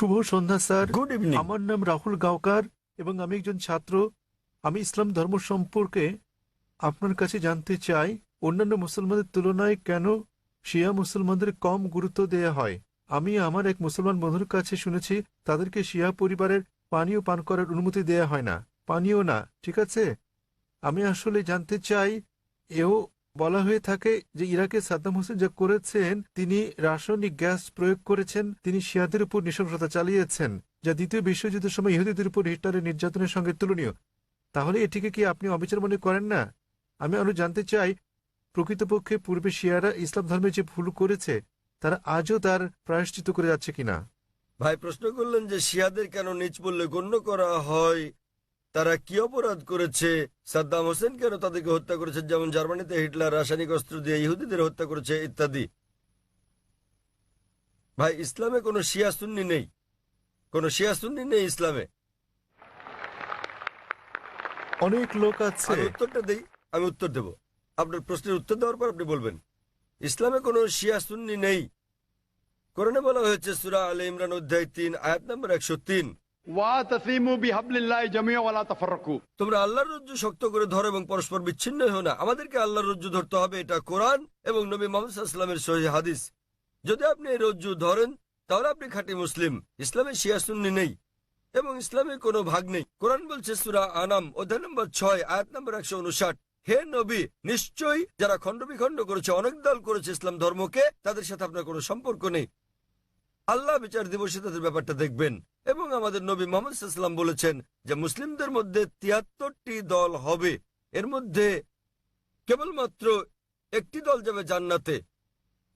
শুভ সন্ধ্যা sir. Good evening. আমার নাম রাহুল গাওকার এবং আমি একজন ছাত্র। আমি ইসলাম ধর্ম সম্পর্কে আপনার কাছে জানতে চাই, অন্যান্য মুসলমানদের তুলনায় কেন শিয়া মুসলমানদের কম গুরুত্ব দেয়া হয়। আমি আমার এক মুসলমান বন্ধুর কাছে শুনেছি তাদেরকে শিয়া পরিবারের পানীয় পান করার অনুমতি দেয়া হয় না। পানীয় না, ঠিক আছে। আমি আসলে জানতে চাই, এও বলা হয়ে থাকে যে ইরাকে সাদ্দাম হোসেন যা করেছেন, তিনি রাসায়নিক গ্যাস প্রয়োগ করেছেন, তিনি শিয়াদের উপর নৃশংসতা চালিয়েছেন, যা দ্বিতীয় বিশ্বযুদ্ধের সময় ইহুদিদের উপর হিটলারের নির্যাতনের সঙ্গে তুলনীয়। তাহলে এটিকে কি আপনি অবিচার মনে করেন না? আমি আরো জানতে চাই, প্রকৃতপক্ষে পূর্বে শিয়ারা ইসলাম ধর্মে যে ভুল করেছে তারা আজও তার প্রায়শ্চিত্ত করে যাচ্ছে কিনা। ভাই প্রশ্ন করলেন যে শিয়াদের কেন নিচ বললে গণ্য করা হয়, তারা কি অপরাধ করেছে, সাদ্দাম হোসেন কেন তাদেরকে হত্যা করেছে, যেমন জার্মানিতে হিটলার রাসায়নিক অস্ত্র দিয়ে ইহুদিদের হত্যা করেছে ইত্যাদি। ভাই ইসলামে কোনো শিয়া সুন্নি নেই, কোনো শিয়া সুন্নি নেই ইসলামে। অনেক লোক আছে। আমি উত্তরটা দেই, আমি উত্তর দেব। আপনার প্রশ্নের উত্তর দেওয়ার পর আপনি বলবেন। ইসলামে কোনো শিয়া সুন্নি নেই। কোরআনে বলা হয়েছে সূরা আলে ইমরান অধ্যায় 3 আয়াত নম্বর 103, ওয়াতাসিমু বিহাবলিল্লাহি জামিআ ওয়া লা তাফাররাকু। তোমরা আল্লাহর রজ্জু শক্ত করে ধরো এবং পরস্পর বিচ্ছিন্ন হও না। আমাদেরকে আল্লাহর রজ্জু ধরতে হবে, এটা কোরআন এবং নবী মুহাম্মদ সাল্লাল্লাহু আলাইহি ওয়াসাল্লামের সহিহ হাদিস। যদি আপনি এই রজ্জু ধরেন তাহলে আপনি খাঁটি মুসলিম। ইসলামে শিয়া সুন্নি নেই এবং ইসলামের কোনো ভাগ নেই। কোরআন বলছে সূরা আনাম অধ্যায় নম্বর 6 আয়াত নম্বর 159, হে নবী, নিশ্চয়ই যারা খণ্ড বিখণ্ড করেছে, অনেক দল করেছে ইসলাম ধর্মকে, তাদের সাথে আপনার কোনো সম্পর্ক নেই। আল্লাহ বিচার দিবসে তাদের ব্যাপারটা দেখবেন। এবং আমাদের নবী মুহাম্মদ সাল্লাল্লাহু আলাইহি ওয়াসাল্লাম বলেছেন যে মুসলিমদের মধ্যে 73টি দল হবে, এর মধ্যে কেবলমাত্র একটি দল যাবে জান্নাতে।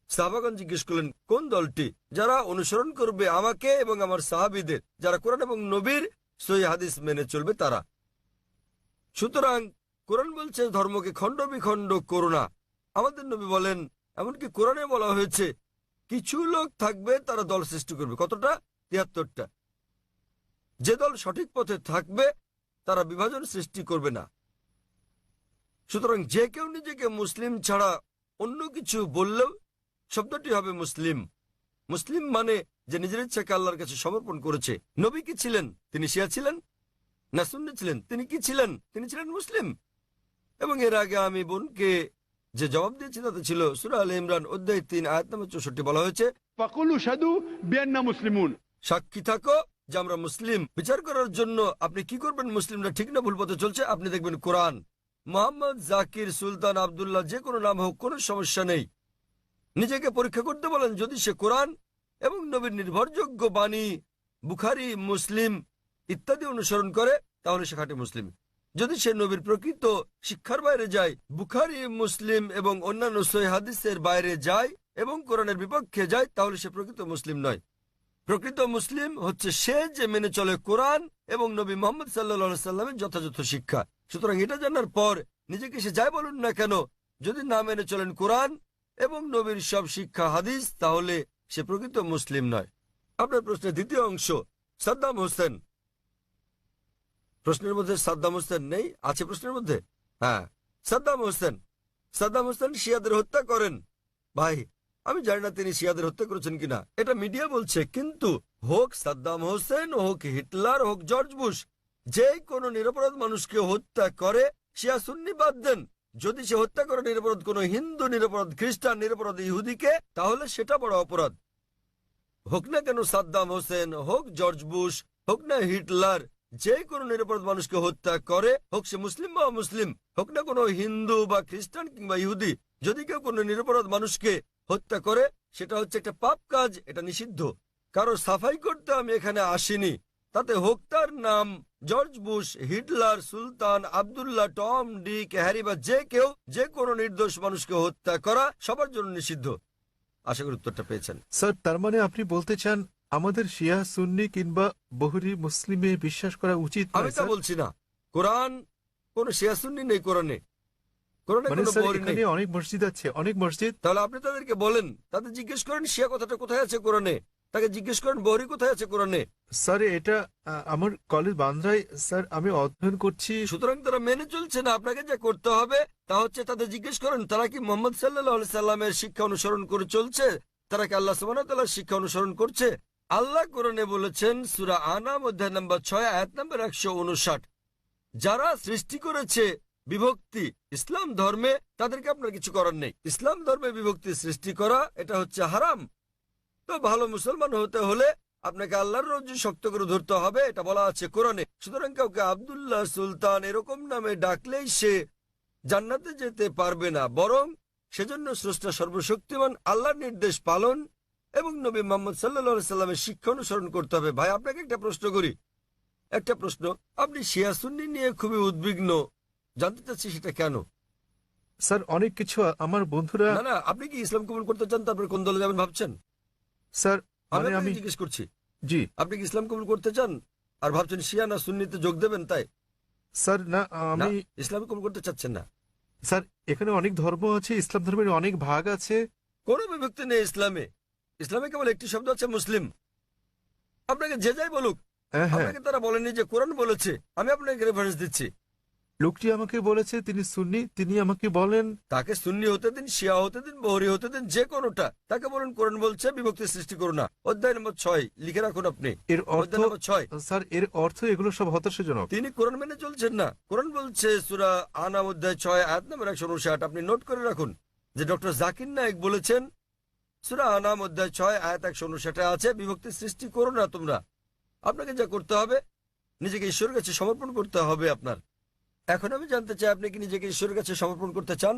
সাহাবাগণ জিজ্ঞেস করলেন কোন দলটি? যারা অনুসরণ করবে আমাকে এবং আমার সাহাবীদের, যারা কোরআন এবং নবীর সহিহ হাদিস মেনে চলবে তারা। সুতরাং কোরআন বলছে ধর্মকে খণ্ড বিখণ্ড করো না। আমাদের নবী বলেন, এমনকি কোরআনে বলা হয়েছে কিছু লোক থাকবে তারা দল সৃষ্টি করবে। কতটা? 73টা। যে দল সঠিক পথে থাকবে তারা বিভাজন সৃষ্টি করবে না। সুতরাং যে কেউ নিজেকে মুসলিম ছাড়া অন্য কিছু বললেও শব্দটি হবে মুসলিম। মুসলিম মানে যে নিজের ইচ্ছাকে আল্লাহর কাছে সমর্পণ করেছে। নবী কি ছিলেন? তিনি শিয়া ছিলেন না সুন্নি ছিলেন? তিনি কি ছিলেন? তিনি ছিলেন মুসলিম। এবং এর আগে আমি বোনকে যে জবাব দিয়েছি তাতে ছিল সূরা আলে ইমরান অধ্যায় 3 আয়াত নম্বর 64, বলা হয়েছে ফাকুলু শাদু বিআন্না মুসলিমুন। সাক্ষী থাকো যে আমরা মুসলিম। বিচার করার জন্য আপনি কি করবেন মুসলিমরা ঠিক না ভুল পথে চলছে? আপনি দেখবেন কোরআন। মোহাম্মদ, জাকির, সুলতান, আব্দুল্লাহ, যে কোনো নাম হোক, কোনো সমস্যা নেই। নিজেকে পরীক্ষা করতে বলেন। যদি সে কোরআন এবং নবীর নির্ভরযোগ্য বাণী বুখারী, মুসলিম ইত্যাদি অনুসরণ করে তাহলে সে খাঁটি মুসলিম। যদি সে নবীর প্রকৃত শিক্ষার বাইরে যায়, বুখারী, মুসলিম এবং অন্যান্য সহিহ হাদিসের বাইরে যায় এবং কোরআনের বিপক্ষে যায়, তাহলে সে প্রকৃত মুসলিম নয়। প্রকৃত মুসলিম হচ্ছে সে যে মেনে চলে কোরআন এবং নবী মুহাম্মদ সাল্লাল্লাহু আলাইহি সাল্লামের যথাযথ শিক্ষা। সুতরাং এটা জানার পর নিজেকে সে যাই বলুন না কেন, যদি না মেনে চলেন কোরআন এবং নবীর সব শিক্ষা হাদিস, তাহলে সে প্রকৃত মুসলিম নয়। আপনার প্রশ্নের দ্বিতীয় অংশ, সাদ্দাম হোসেন। প্রশ্নের মধ্যে সাদ্দাম হোসেন নেই? আছে প্রশ্নের মধ্যে? হ্যাঁ, সাদ্দাম হোসেন। সাদ্দাম হোসেন শিয়াদের হত্যা করেন। ভাই আমি জানি না তিনি শিয়াদের হত্যা করেছেন কিনা, এটা মিডিয়া বলছে। কিন্তু হোক সাদ্দাম হোসেন, হোক হিটলার, হোক জর্জ বুশ, যে কোনো নিরপরাধ মানুষকে হত্যা করে, শিয়া সুন্নি বাদ দেন, যদি সে হত্যা করে নিরপরাধ কোনো হিন্দু, নিরপরাধ খ্রিস্টান, নিরপরাধ ইহুদিকে, তাহলে সেটা বড় অপরাধ। হোক না কেন সাদ্দাম হোসেন, হোক জর্জ বুশ, হোক না হিটলার, যে কোনো নিরপরাধ মানুষকে হত্যা করে, হোক সে মুসলিম বা অমুসলিম, হোক না কোনো হিন্দু বা খ্রিস্টান কিংবা ইহুদি, যদি কেউ কোনো নিরপরাধ মানুষকে হত্যা করে, সেটা হচ্ছে একটা পাপ কাজ, এটা নিষিদ্ধ। কারো সাফাই করতে আমি এখানে আসিনি। তাতে হোক তার নাম জর্জ বুশ, হিটলার, সুলতান, আব্দুল্লাহ, টম, ডিক, হ্যারি বা যে কেউ, যে কোনো নির্দোষ মানুষকে হত্যা করা সবার জন্য নিষিদ্ধ। আশা করি উত্তরটা পেয়েছেন। স্যার, তার মানে আপনি বলতে চান আমাদের শিয়া সুন্নি কিংবা বহুরি মুসলিমে বিশ্বাস করা উচিত আমি নয়, তা স্যার? বলছি না। কোরআন কোন শিয়া সুন্নি নেই কোরআনে। কোরআনে মানে কোনো স্যার, বহরি নেই। এখানে অনেক মসজিদ আছে, অনেক মসজিদ। তাহলে আপনি তাদেরকে বলেন, তাদের জিজ্ঞেস করেন শিয়া কথাটা কোথায় আছে কোরআনে। তাকে জিজ্ঞেস করেন বহরি কোথায় আছে কোরআনে। স্যার, এটা আমার কলেজ বান্দ্রায় স্যার, আমি অধ্যয়ন করছি। সুতরাং তারা মেনে চলছে না। আপনাকে যা করতে হবে তা হচ্ছে তাদের জিজ্ঞেস করেন তারা কি মোহাম্মদ সাল্লাল্লাহু আলাইহি সাল্লামের শিক্ষা অনুসরণ করে চলছে, তারা কি আল্লাহ সুবহানাহু ওয়া তাআলার শিক্ষা অনুসরণ করছে। আল্লাহ কোরআনে বলেছেন সূরা আনাম অধ্যায় নম্বর 6 আয়াত নম্বর 159, যারা সৃষ্টি করেছে বিভক্তি ইসলাম ধর্মে তাদেরকে আপনার কিছু করার নেই। ইসলাম ধর্মে বিভক্তি সৃষ্টি করা এটা হচ্ছে হারাম। তো ভালো মুসলমান হতে হলে আপনাকে আল্লাহর রজ্জু শক্ত করে ধরতে হবে, এটা বলা আছে কোরআনে। সুতরাং কাউকে আব্দুল্লাহ, সুলতান এরকম নামে ডাকলেই সে জান্নাতে যেতে পারবে না, বরং সেজন্য স্রষ্টা সর্বশক্তিমান আল্লাহর নির্দেশ পালন এবং নবী মুহাম্মদ সাল্লাল্লাহু আলাইহি সাল্লামের শিক্ষা অনুসরণ করতে হবে। ভাই, আপনাকে একটা প্রশ্ন করি, একটা প্রশ্ন। আপনি শিয়া সুন্নি নিয়ে খুবই উদ্বিগ্ন, জানতে চাচ্ছি সেটা কেন? স্যার অনেক কিছু আমার বন্ধুরা। না না, আপনি কি ইসলাম কবুল করতে চান? তারপরে কোন দলে যাবেন ভাবছেন? স্যার আমি মানে আমি আপনাকে জিজ্ঞেস করছি, জি আপনি কি ইসলাম কবুল করতে চান আর ভাবছেন শিয়া না সুন্নিতে যোগ দেবেন? তাই স্যার না, না, আমি ইসলাম কবুল করতে চাচ্ছেন না। স্যার এখানে অনেক ধর্ম আছে, ইসলাম ধর্মের অনেক ভাগ আছে। কোনো বিভক্তি নেই ইসলামে। ইসলামে কেবল একটি শব্দ আছে, মুসলিম। আপনাকে যে যাই বলুক, হ্যাঁ হ্যাঁ, আপনাকে তারা বলেনি যে কোরআন বলেছে। আমি আপনাকে রেফারেন্স দিচ্ছি। লোকটি আমাকে বলেছে তিনি সুন্নি, তিনি আমাকে বলেন তাকে সুন্নি হতে দিন, শিয়া হতে দিন, বহরি হতে দিন, যে কোনোটা। তাকে বলুন কোরআন বলছে বিভক্তি সৃষ্টি করো না। অধ্যায় নম্বর 6 লিখে রাখুন আপনি, এর অর্থ। অধ্যায় নম্বর 6। স্যার এর অর্থ এগুলো সব হতাশাজনক। তিনি কোরআন মেনে চলছেন না। কোরআন বলছে সূরা আনাম অধ্যায় 6 আয়াত নম্বর 159, আপনি নোট করে রাখুন যে ডক্টর জাকির নায়েক বলেছেন সূরা আনাম অধ্যায় 6 আয়াত 159 আছে বিভক্তি সৃষ্টি করো না তোমরা। আপনাকে যা করতে হবে, নিজেকে ঈশ্বরের কাছে সমর্পণ করতে হবে আপনার। এখন আমি জানতে চাই, আপনি কি নিজেকে ঈশ্বরের কাছে সমর্পণ করতে চান?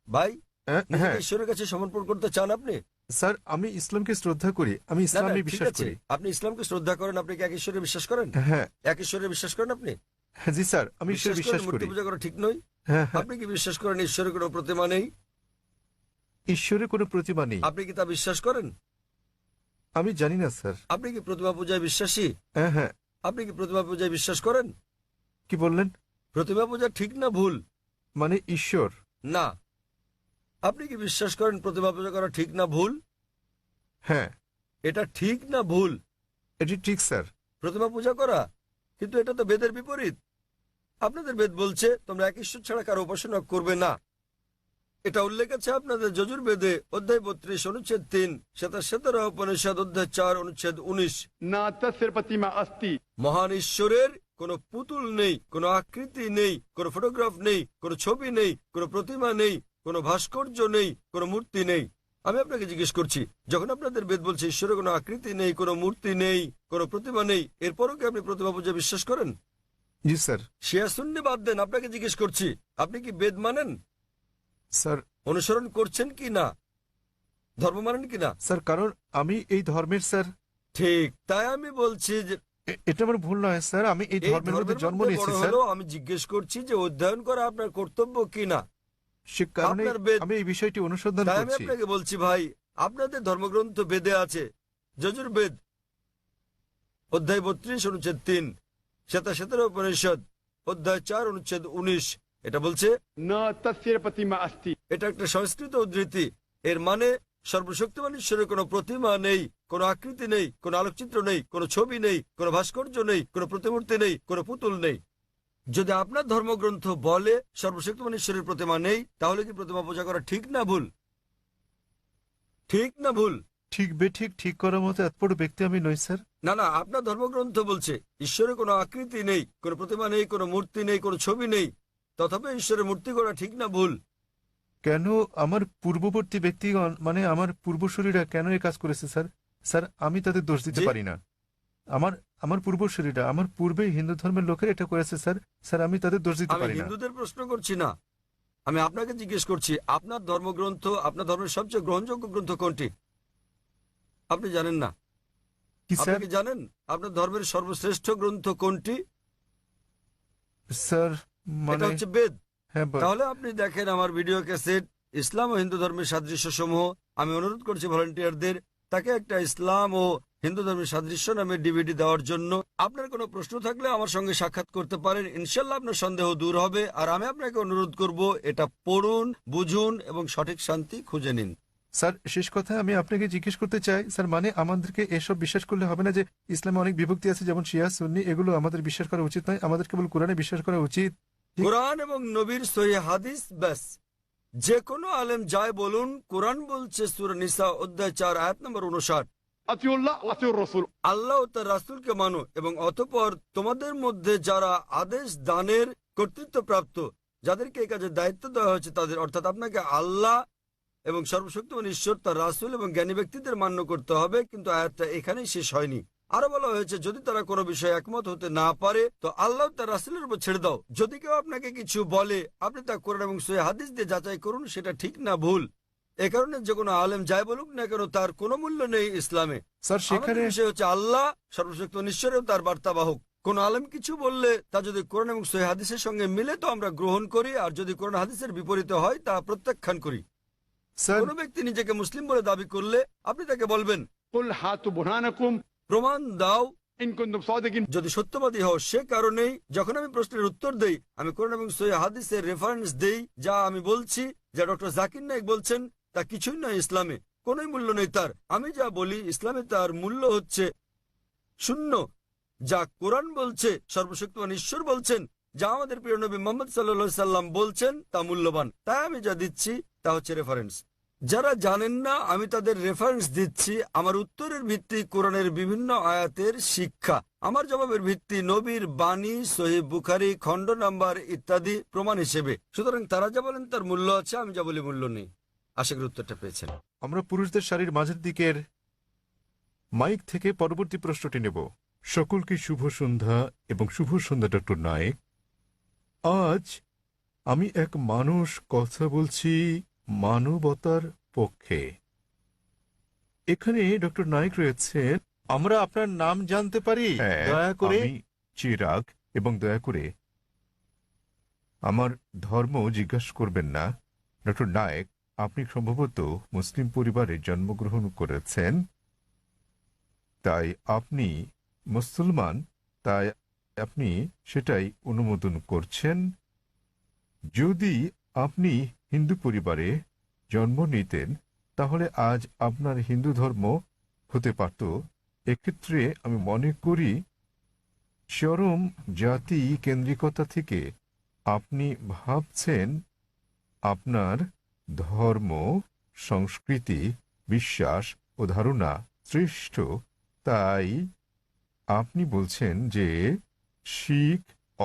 ভাই, হ্যাঁ নিজেকে ঈশ্বরের কাছে সমর্পণ করতে চান আপনি? স্যার আমি ইসলামকে শ্রদ্ধা করি, আমি না না, ইসলামে ঠিক বিশ্বাস আছে। করি। আপনি ইসলামকে শ্রদ্ধা করেন, আপনি কি এক ঈশ্বরে বিশ্বাস করেন? হ্যাঁ এক ঈশ্বরে বিশ্বাস করেন আপনি? হ্যাঁ, জি স্যার আমি ঈশ্বরে করেন বিশ্বাস মূর্তি করি। পূজা করা ঠিক নয়? হ্যাঁ হ্যাঁ, আপনি কি বিশ্বাস করেন ঈশ্বরের কোনো প্রতিমা নেই? ঈশ্বরের কোনো প্রতিমা নেই। আপনি কি তা বিশ্বাস করেন? আমি জানি না স্যার। আপনি কি প্রতিমা পূজায় বিশ্বাসী? হ্যাঁ হ্যাঁ, আপনি কি প্রতিমা পূজায় বিশ্বাস করেন? কি বললেন? প্রতিমা পূজা ঠিক না ভুল? মানে ঈশ্বর? না। আপনি কি বিশ্বাস করেন প্রতিমা পূজা করা ঠিক না ভুল? হ্যাঁ এটা ঠিক না ভুল? এটি ঠিক স্যার। প্রতিমা পূজা করা, কিন্তু এটা তো বেদের বিপরীত। আপনাদের বেদ বলছে তোমরা এক ঈশ্বর ছাড়া কারো উপাসনা করবে না। এটা উল্লেখ আছে আপনাদের যজুর্বেদে অধ্যায় 32 অনুচ্ছেদ 3, শ্বেতাশ্বেতার উপনিষদ অধ্যায় 4 অনুচ্ছেদ 19। ना तस्य प्रतिमा अस्ति মহান ঈশ্বরের কোনো পুতুল নেই, কোনো আকৃতি নেই, কোনো ফটোগ্রাফ নেই, কোনো ছবি নেই, কোনো প্রতিমা নেই, কোনো ভাস্কর্য নেই, কোনো মূর্তি নেই। আমি আপনাকে জিজ্ঞেস করছি, যখন আপনাদের বেদ বলছে ঈশ্বরের কোনো আকৃতি নেই, কোনো মূর্তি নেই, কোনো প্রতিমা নেই, এরপরও কি আপনি প্রতিমা পূজা বিশ্বাস করেন? জি স্যার। শিয়া সুন্নি বাদ দেন, আপনাকে জিজ্ঞেস করছি, আপনি কি বেদ মানেন? স্যার অনুসরণ করছেন কি না? ধর্ম মানেন কি না? স্যার কারণ আমি এই ধর্মের স্যার। ঠিক, তাই আমি বলছি যে এটা আমার ভুল নয় স্যার, আমি এই এই ধর্মের মধ্যে ধর্মের জন্ম মধ্যে নিয়েছি বড় স্যার। হলেও আমি জিজ্ঞেস করছি যে অধ্যয়ন করা আপনার কর্তব্য কি না। সে কারণে আপনার বেদ, আমি এই বিষয়টি অনুসন্ধান তাই আমি করছি। আপনাকে বলছি ভাই, আপনাদের ধর্মগ্রন্থ বেদে আছে, যজুর্বেদ অধ্যায় 32 অনুচ্ছেদ 3, শ্বেতাশ্বেতার উপনিষদ অধ্যায় 4 অনুচ্ছেদ 19। এটা বলছে, न तस्य प्रतिमा अस्ति এটা একটা সংস্কৃত উদ্ধৃতি। এর মানে সর্বশক্তিমান ঈশ্বরের কোনো প্রতিমা নেই, কোনো আকৃতি নেই, কোনো আলোকচিত্র নেই, কোনো ছবি নেই, কোনো ভাস্কর্য নেই, কোনো প্রতিমূর্তি নেই, কোনো পুতুল নেই। যদি আপনার ধর্মগ্রন্থ বলে সর্বশক্তিমান ঈশ্বরের প্রতিমা নেই, তাহলে কি প্রতিমা পূজা করা ঠিক না ভুল? ঠিক না ভুল? ঠিক বেঠিক ঠিক করার মতো এত বড় ব্যক্তি আমি নই স্যার। না না, আপনার ধর্মগ্রন্থ বলছে ঈশ্বরের কোনো আকৃতি নেই, কোনো প্রতিমা নেই, কোনো মূর্তি নেই, কোনো ছবি নেই, তথাপি ঈশ্বরের মূর্তি করা ঠিক না ভুল? কেন আমার পূর্ববর্তী ব্যক্তিগণ মানে আমার পূর্বসূরীরা কেন এই কাজ করেছে স্যার? স্যার আমি তাদের দোষ দিতে জি? পারি না। আমার আমার পূর্বসূরীরা, আমার পূর্বে হিন্দু ধর্মের লোকের এটা করেছে স্যার। স্যার আমি তাদের দোষ দিতে আমি পারি না। হিন্দুদের প্রশ্ন করছি না, আমি আপনাকে জিজ্ঞেস করছি আপনার ধর্মগ্রন্থ, আপনার ধর্মের সবচেয়ে গ্রহণযোগ্য গ্রন্থ কোনটি? আপনি জানেন না? কি আপনি স্যার? কি জানেন আপনার ধর্মের সর্বশ্রেষ্ঠ গ্রন্থ কোনটি? স্যার এটা মানে হচ্ছে বেদ। হ্যাঁ তাহলে আপনি দেখেন আমার ভিডিও ক্যাসেট ইসলাম ও হিন্দু ধর্মের সাদৃশ্য সমূহ। আমি অনুরোধ করছি ভলান্টিয়ারদের তাকে একটা ইসলাম ও হিন্দু ধর্মের সাদৃশ্য নামে ডিভিডি দেওয়ার জন্য। আপনার কোনো প্রশ্ন থাকলে আমার সঙ্গে সাক্ষাৎ করতে পারেন, ইনশাল্লাহ আপনার সন্দেহ দূর হবে। আর আমি আপনাকে অনুরোধ করব এটা পড়ুন, বুঝুন এবং সঠিক শান্তি খুঁজে নিন। স্যার শেষ কথা আমি আপনাকে জিজ্ঞেস করতে চাই স্যার, মানে আমাদেরকে এসব বিশ্বাস করলে হবে না যে ইসলামে অনেক বিভক্তি আছে যেমন শিয়া সুন্নি, এগুলো আমাদের বিশ্বাস করা উচিত নয়, আমাদের কেবল কোরআনে বিশ্বাস করা উচিত। কোরআন এবং নবীর সহিহ হাদিস ব্যাস। যে কোনো আলেম যায় বলুন, কোরআন বলছে সূরা নিসা অধ্যায় 4 আয়াত নম্বর 59, أطيعوا الله وأطيعوا الرسول আল্লাহ ও তার রাসূলকে মানো এবং অতঃপর তোমাদের মধ্যে যারা আদেশ দানের কর্তৃত্বপ্রাপ্ত, যাদেরকে এই কাজের দায়িত্ব দেওয়া হয়েছে তাদের, অর্থাৎ আপনাকে আল্লাহ এবং সর্বশক্তিমান ঈশ্বর, তার রাসূল এবং জ্ঞানী ব্যক্তিদের মান্য করতে হবে। কিন্তু আয়াতটা এখানেই শেষ হয়নি। আরো বলা হয়েছে যদি তারা কোনো বিষয়ে একমত হতে না পারে তো আল্লাহ তার রাসূলের উপর ছেড়ে দাও। যদি কেউ আপনাকে কিছু বলে আপনি তা কোরআন এবং সহিহ হাদিস দিয়ে যাচাই করুন সেটা ঠিক না ভুল। এ কারণে যে কোনো আলেম যাই বলুক না কেন তার কোনো মূল্য নেই ইসলামে। স্যার সেখানে আমাদের বিষয় হচ্ছে আল্লাহ সর্বশক্তিমান ঈশ্বর ও তার বার্তাবাহক। কোন আলেম কিছু বললে তা যদি কোরআন এবং সহিহ হাদিসের সঙ্গে মিলে তো আমরা গ্রহণ করি, আর যদি কোরআন হাদিসের বিপরীতে হয় তা প্রত্যাখ্যান করি। স্যার কোন ব্যক্তি নিজেকে মুসলিম বলে দাবি করলে আপনি তাকে বলবেন قل هاتوا برهانكم প্রমাণ দাও إن كنتم صادقين। যদি সত্যবাদী হও। সে কারণেই যখন আমি প্রশ্নের উত্তর দেই আমি কোরআন এবং সহিহ হাদিসের রেফারেন্স দেই। যা আমি বলছি, যা ডক্টর জাকির নায়েক বলছেন তা কিছুই নয় ইসলামে, কোনোই মূল্য নেই তার। আমি যা বলি ইসলামে তার মূল্য হচ্ছে শূন্য। যা কোরআন বলছে, সর্বশক্তিমান ঈশ্বর বলছেন, যা আমাদের প্রিয় নবী মুহাম্মদ সাল্লাল্লাহু সাল্লাম বলছেন তা মূল্যবান। তাই আমি যা দিচ্ছি তা হচ্ছে রেফারেন্স। যারা জানেন না আমি তাদের রেফারেন্স দিচ্ছি। আমার উত্তরের ভিত্তি কোরআনের বিভিন্ন আয়াতের শিক্ষা, আমার জবাবের ভিত্তি নবীর বাণী, সহিহ বুখারী খণ্ড নাম্বার ইত্যাদি প্রমাণ হিসেবে। সুতরাং তারা যা বলেন তার মূল্য আছে, আমি যা বলি মূল্য নেই। আশা করি উত্তরটা পেয়েছেন। আমরা পুরুষদের সারির মাঝের দিকের মাইক থেকে পরবর্তী প্রশ্নটি নেব। সকলকে শুভ সন্ধ্যা এবং শুভ সন্ধ্যা ডক্টর নায়েক। আজ আমি এক মানুষ কথা বলছি মানবতার পক্ষে। এখানে ডক্টর নায়েক রয়েছেন। আমরা আপনার নাম জানতে পারি দয়া করে? আমি চিরাগ, এবং দয়া করে আমার ধর্ম জিজ্ঞাসা করবেন না। ডক্টর নায়েক, আপনি সম্ভবত মুসলিম পরিবারে জন্মগ্রহণ করেছেন, তাই আপনি মুসলমান, তাই আপনি সেটাই অনুমোদন করছেন। যদি আপনি হিন্দু পরিবারে জন্ম নিতেন তাহলে আজ আপনার হিন্দু ধর্ম হতে পারত। এক্ষেত্রে আমি মনে করি চরম জাতি কেন্দ্রিকতা থেকে আপনি ভাবছেন আপনার ধর্ম, সংস্কৃতি, বিশ্বাস ও ধারণা শ্রেষ্ঠ। তাই আপনি বলছেন যে শিখ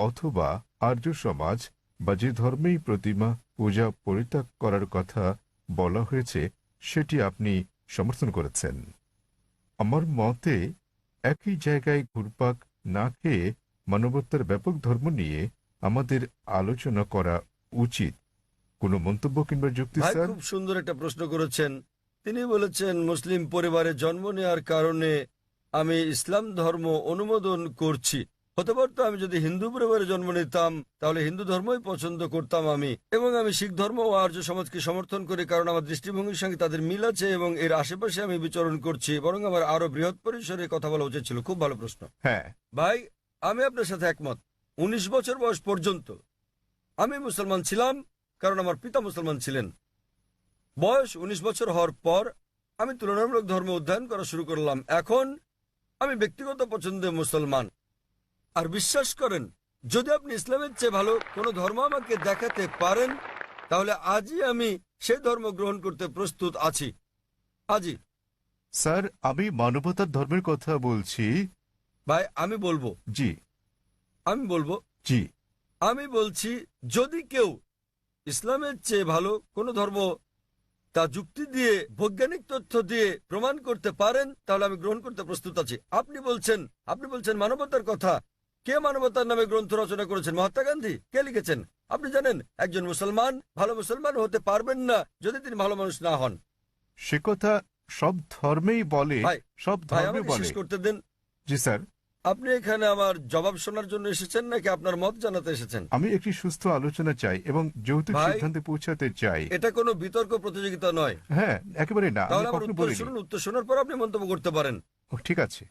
অথবা আর্য সমাজ বা যে ধর্মেই প্রতিমা পূজা পরিত্যাগ করার কথা বলা হয়েছে সেটি আপনি সমর্থন করেছেন। আমার মতে একই জায়গায় ঘুরপাক না খেয়ে মানবতার ব্যাপক ধর্ম নিয়ে আমাদের আলোচনা করা উচিত। কোনো মন্তব্য কিংবা যুক্তি? ভাই স্যার, খুব সুন্দর একটা প্রশ্ন করেছেন। তিনি বলেছেন মুসলিম পরিবারে জন্ম নেওয়ার কারণে আমি ইসলাম ধর্ম অনুমোদন করছি। হতে পারতো আমি যদি হিন্দু পরিবারে জন্ম নিতাম তাহলে হিন্দু ধর্মই পছন্দ করতাম আমি, এবং আমি শিখ ধর্ম ও আর্য সমাজকে সমর্থন করি কারণ আমার দৃষ্টিভঙ্গির সঙ্গে তাদের মিল আছে এবং এর আশেপাশে আমি বিচরণ করছি। বরং আমার আরো বৃহৎ পরিসরে কথা বলা উচিত ছিল। খুব ভালো প্রশ্ন। হ্যাঁ ভাই আমি আপনার সাথে একমত। 19 বছর বয়স পর্যন্ত আমি মুসলমান ছিলাম কারণ আমার পিতা মুসলমান ছিলেন। বয়স 19 বছর হওয়ার পর আমি তুলনামূলক ধর্ম অধ্যয়ন করা শুরু করলাম। এখন আমি ব্যক্তিগত পছন্দে মুসলমান। আর বিশ্বাস করেন যদি আপনি ইসলামের চেয়ে ভালো কোনো ধর্ম আমাকে দেখাতে পারেন তাহলে আজই আমি সেই ধর্ম গ্রহণ করতে প্রস্তুত আছি। আজই। স্যার, আমি মানবতার ধর্মের কথা বলছি। ভাই আমি বলবো জি জি আমি বলছি যদি কেউ ইসলামের চেয়ে ভালো কোনো ধর্ম তা যুক্তি দিয়ে, বৈজ্ঞানিক তথ্য দিয়ে প্রমাণ করতে পারেন তাহলে আমি গ্রহণ করতে প্রস্তুত আছি। আপনি বলছেন মানবতার কথা। কে মানবতার নামে গ্রন্থ রচনা করেছেন? মহাত্মা গান্ধী। কে লিখেছেন? আপনি জানেন একজন মুসলমান ভালো মুসলমান হতে পারবেন না যদি তিনি ভালো মানুষ না হন। সে কথা সব ধর্মেই বলে, সব ভাই ধর্মে আমাকে বলে। শেষ করতে দেন। জি স্যার। আপনি এখানে আমার জবাব শোনার জন্য এসেছেন নাকি আপনার মত জানাতে এসেছেন? আমি একটি সুস্থ আলোচনা চাই এবং যৌতুক ভাই, সিদ্ধান্তে পৌঁছাতে চাই। এটা কোনো বিতর্ক প্রতিযোগিতা নয়। হ্যাঁ, একেবারে না। আমি তাহলে আমার কখনো উত্তর বলিনি। শুনুন, উত্তর শোনার পর আপনি মন্তব্য করতে পারেন। ঠিক আছে।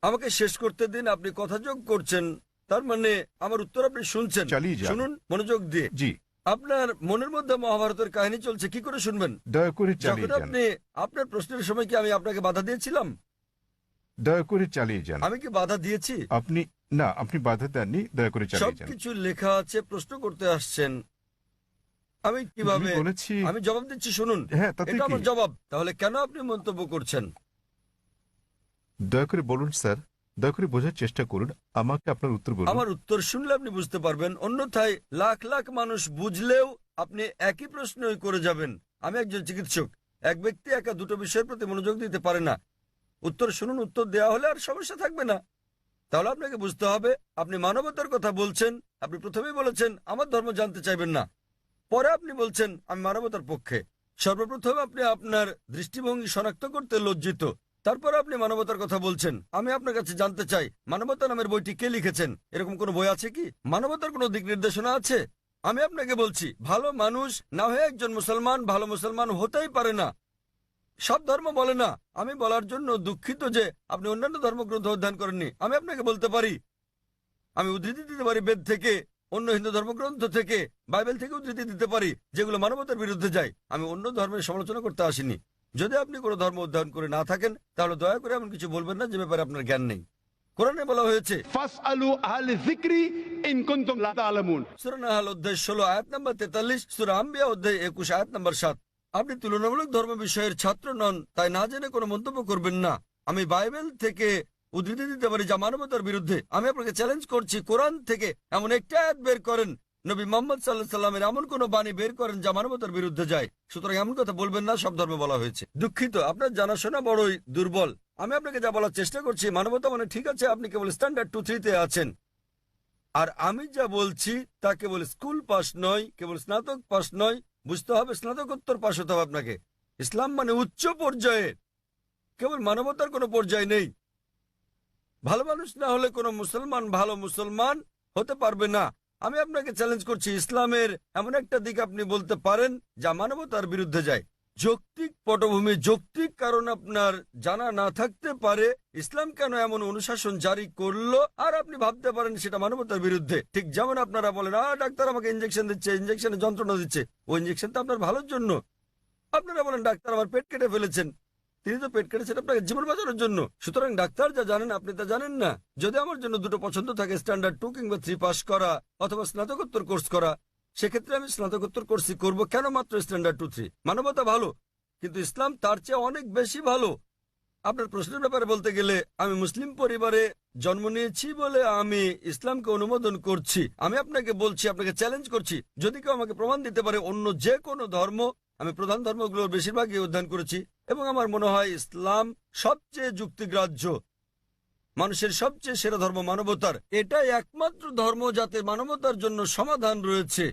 আমাকে শেষ করতে দিন। আপনি কথা যোগ করছেন, তার মানে আমার উত্তর আপনি শুনছেন। চালিয়ে যান। শুনুন মনোযোগ দিয়ে। জি। আপনার মনের মধ্যে মহাভারতের কাহিনী চলছে, কি করে শুনবেন? দয়া করে যখন চালিয়ে যান। আপনি আপনার প্রশ্নের সময় কি আমি আপনাকে বাধা দিয়েছিলাম? দয়া করে চালিয়ে যান। আমি কি বাধা দিয়েছি? আপনি বাধা দেননি। দয়া করে চালিয়ে যান। সবকিছু লেখা আছে, প্রশ্ন করতে আসছেন। আমি কিভাবে বলেছি? আমি জবাব দিচ্ছি, শুনুন। হ্যাঁ, তাতে এটা আমার কি? জবাব। তাহলে কেন আপনি মন্তব্য করছেন? দয়া করে বলুন স্যার, দয়া করে বোঝার চেষ্টা করুন, আমাকে আপনার উত্তর বলুন। আমার উত্তর শুনলে আপনি বুঝতে পারবেন, অন্যথায় লাখ লাখ মানুষ বুঝলেও আপনি একই প্রশ্নই করে যাবেন। আমি একজন চিকিৎসক, এক ব্যক্তি একা দুটো বিষয়ের প্রতি মনোযোগ দিতে পারে না। উত্তর শুনুন, উত্তর দেওয়া হলে আর সমস্যা থাকবে না। তাহলে আপনাকে বুঝতে হবে আপনি মানবতার কথা বলছেন। আপনি প্রথমেই বলেছেন আমার ধর্ম জানতে চাইবেন না, পরে আপনি বলছেন আমি মানবতার পক্ষে। সর্বপ্রথম আপনি আপনার দৃষ্টিভঙ্গি শনাক্ত করতে লজ্জিত, তারপর আপনি মানবতার কথা বলছেন। আমি আপনার কাছে জানতে চাই, মানবতা নামের বইটি কে লিখেছেন? এরকম কোনো বই আছে কি? মানবতার কোনো দিক নির্দেশনা আছে? আমি আপনাকে বলছি, ভালো মানুষ না হয়ে একজন মুসলমান ভালো মুসলমান হতেই পারে না। সব ধর্ম বলে না। আমি বলার জন্য দুঃখিত যে আপনি অন্যান্য ধর্মগ্রন্থ অধ্যয়ন করেননি। আমি আপনাকে বলতে পারি, আমি উদ্ধৃতি দিতে পারি বেদ থেকে, অন্য হিন্দু ধর্মগ্রন্থ থেকে, বাইবেল থেকে উদ্ধৃতি দিতে পারি যেগুলো মানবতার বিরুদ্ধে যায়। আমি অন্য ধর্মের সমালোচনা করতে আসিনি। যদি আপনি কোনো ধর্ম অধ্যয়ন করে না থাকেন তাহলে দয়া করে এমন কিছু বলবেন না যে ব্যাপারে আপনার জ্ঞান নেই। কোরআনে বলা হয়েছে ফাসআলু আহলে যিকরি ইন কুনতুম লা তা'লামুন। সূরা নাহল অধ্যায় 16 আয়াত নম্বর 43, সূরা আম্বিয়া অধ্যায় 21 আয়াত নম্বর 7। আপনি তুলনামূলক ধর্ম বিষয়ের ছাত্র নন, তাই না জেনে কোনো মন্তব্য করবেন না। আমি বাইবেল থেকে উদ্ধৃতি দিতে পারি যা মানবতার বিরুদ্ধে। আমি আপনাকে চ্যালেঞ্জ করছি, কোরআন থেকে এমন একটা আয়াত বের করেন, নবী মুহাম্মদ সাল্লাল্লাহু আলাইহি সাল্লামের এমন কোন বাণী বের করেন যা মানবতার বিরুদ্ধে যায়। সুতরাং এমন কথা বলবেন না সব ধর্মে বলা হয়েছে। দুঃখিত, আপনার জানাশোনা বড়ই দুর্বল। আমি আপনাকে যা বলার চেষ্টা করছি, মানবতা মানে ঠিক আছে, আপনি কেবল স্ট্যান্ডার্ড 2-3 আছেন। আর আমি যা বলছি তা কেবল স্কুল পাস নয়, কেবল স্নাতক পাস নয়, বুঝতে হবে স্নাতকোত্তর পাস হতে হবে আপনাকে। ইসলাম মানে উচ্চ পর্যায়ে, কেবল মানবতার কোনো পর্যায় নেই। ভালো মানুষ না হলে কোনো মুসলমান ভালো মুসলমান হতে পারবে না। আমি আপনাকে চ্যালেঞ্জ করছি, ইসলামের এমন একটা দিক আপনি বলতে পারেন যা মানবতার বিরুদ্ধে যায়। যৌক্তিক পটভূমি, যৌক্তিক কারণ আপনার জানা না থাকতে পারে ইসলাম কেন এমন অনুশাসন জারি করলো, আর আপনি ভাবতে পারেন সেটা মানবতার বিরুদ্ধে। ঠিক যেমন আপনারা বলেন ডাক্তার আমাকে ইঞ্জেকশন দিচ্ছে, ইঞ্জেকশনে যন্ত্রণা দিচ্ছে, ওই ইঞ্জেকশন তো আপনার ভালোর জন্য। আপনারা বলেন ডাক্তার আমার পেট কেটে ফেলেছেন, তিনি তো পেট কেটেছেন আপনাকে জীবন বাঁচানোর জন্য। সুতরাং ডাক্তার যা জানেন আপনি তা জানেন না। যদি আমার জন্য দুটো পছন্দ থাকে, স্ট্যান্ডার্ড 2 কিংবা 3 পাস করা অথবা স্নাতকোত্তর কোর্স করা, সেক্ষেত্রে আমি স্নাতকোত্তর কোর্সই করব। কেন মাত্র স্ট্যান্ডার্ড 2-3? মানবতা ভালো, কিন্তু ইসলাম তার চেয়ে অনেক বেশি ভালো। আপনার প্রশ্নের ব্যাপারে বলতে গেলে, আমি মুসলিম পরিবারে জন্ম নিয়েছি বলে আমি ইসলামকে অনুমোদন করছি। আমি আপনাকে বলছি, আপনাকে চ্যালেঞ্জ করছি, যদি কেউ আমাকে প্রমাণ দিতে পারে অন্য যে কোনো ধর্ম, আমি প্রধান ধর্মগুলোর বেশিরভাগই অধ্যয়ন করেছি এবং আমার মনে হয় ইসলাম সবচেয়ে যুক্তিগ্রাহ্য, মানুষের সবচেয়ে সেরা ধর্ম মানবতার। এটাই একমাত্র ধর্ম যাতে মানবতার জন্য সমাধান রয়েছে।